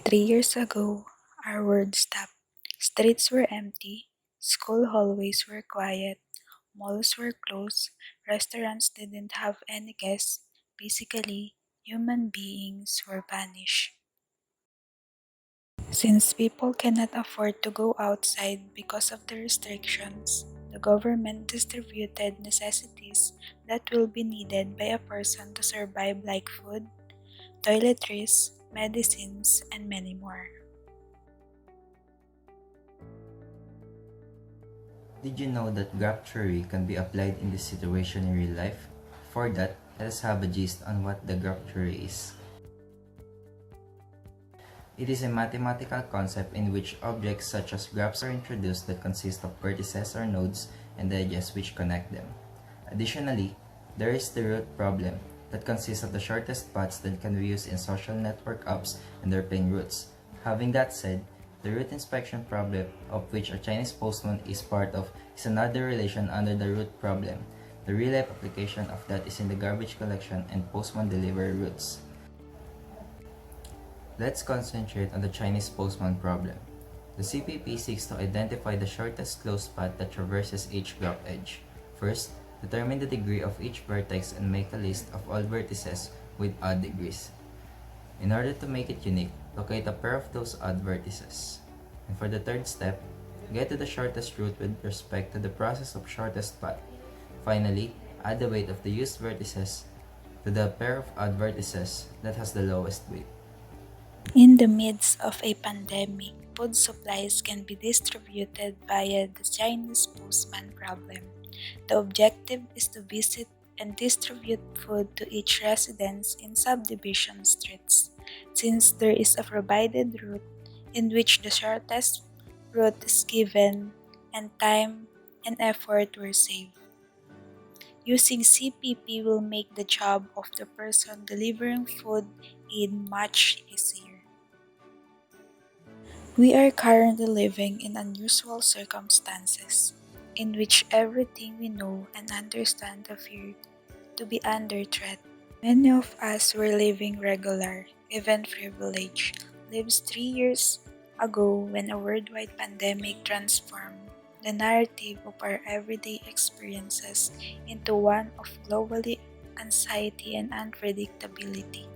3 years ago, our world stopped. Streets were empty, school hallways were quiet, malls were closed, restaurants didn't have any guests. Basically, human beings were banished. Since people cannot afford to go outside because of the restrictions, the government distributed necessities that will be needed by a person to survive, like food, toiletries, medicines, and many more. Did you know that graph theory can be applied in this situation in real life? For that, let us have a gist on what the graph theory is. It is a mathematical concept in which objects such as graphs are introduced that consist of vertices or nodes and edges which connect them. Additionally, there is the root problem that consists of the shortest paths that can be used in social network apps and their plain roots. Having that said, the root inspection problem, of which a Chinese postman is part of, is another relation under the root problem. The real-life application of that is in the garbage collection and postman delivery routes. Let's concentrate on the Chinese postman problem. The CPP seeks to identify the shortest closed path that traverses each graph edge. First, determine the degree of each vertex and make a list of all vertices with odd degrees. In order to make it unique, locate a pair of those odd vertices. And for the third step, get to the shortest route with respect to the process of shortest path. Finally, add the weight of the used vertices to the pair of odd vertices that has the lowest weight. In the midst of a pandemic, food supplies can be distributed via the Chinese postman problem. The objective is to visit and distribute food to each residence in subdivision streets, since there is a provided route in which the shortest route is given and time and effort were saved. Using CPP will make the job of the person delivering food aid much easier. We are currently living in unusual circumstances in which everything we know and understand appear to be under threat. Many of us were living regular, even privileged, lives 3 years ago when a worldwide pandemic transformed the narrative of our everyday experiences into one of globally anxiety and unpredictability.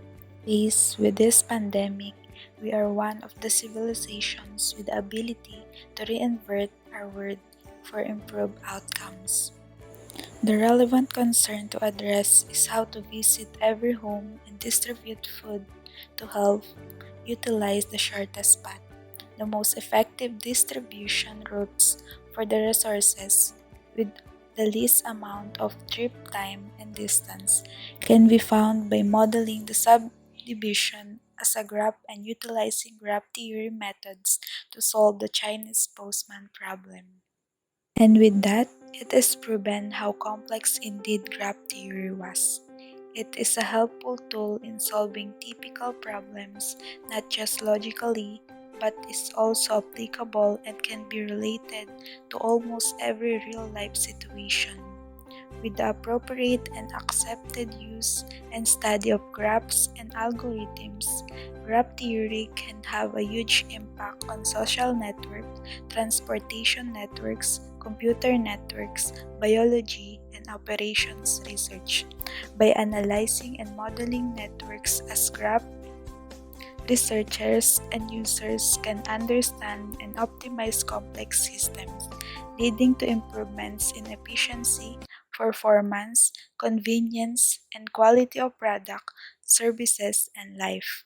Faced with this pandemic, we are one of the civilizations with the ability to reinvent our world for improved outcomes. The relevant concern to address is how to visit every home and distribute food to help utilize the shortest path. The most effective distribution routes for the resources with the least amount of trip time and distance can be found by modeling the subdivision as a graph and utilizing graph theory methods to solve the Chinese postman problem. And with that, it is proven how complex indeed graph theory was. It is a helpful tool in solving typical problems, not just logically, but is also applicable and can be related to almost every real-life situation. With the appropriate and accepted use and study of graphs and algorithms, graph theory can have a huge impact on social networks, transportation networks, computer networks, biology, and operations research. By analyzing and modeling networks as graph, researchers and users can understand and optimize complex systems, leading to improvements in efficiency, performance, convenience, and quality of product, services, and life.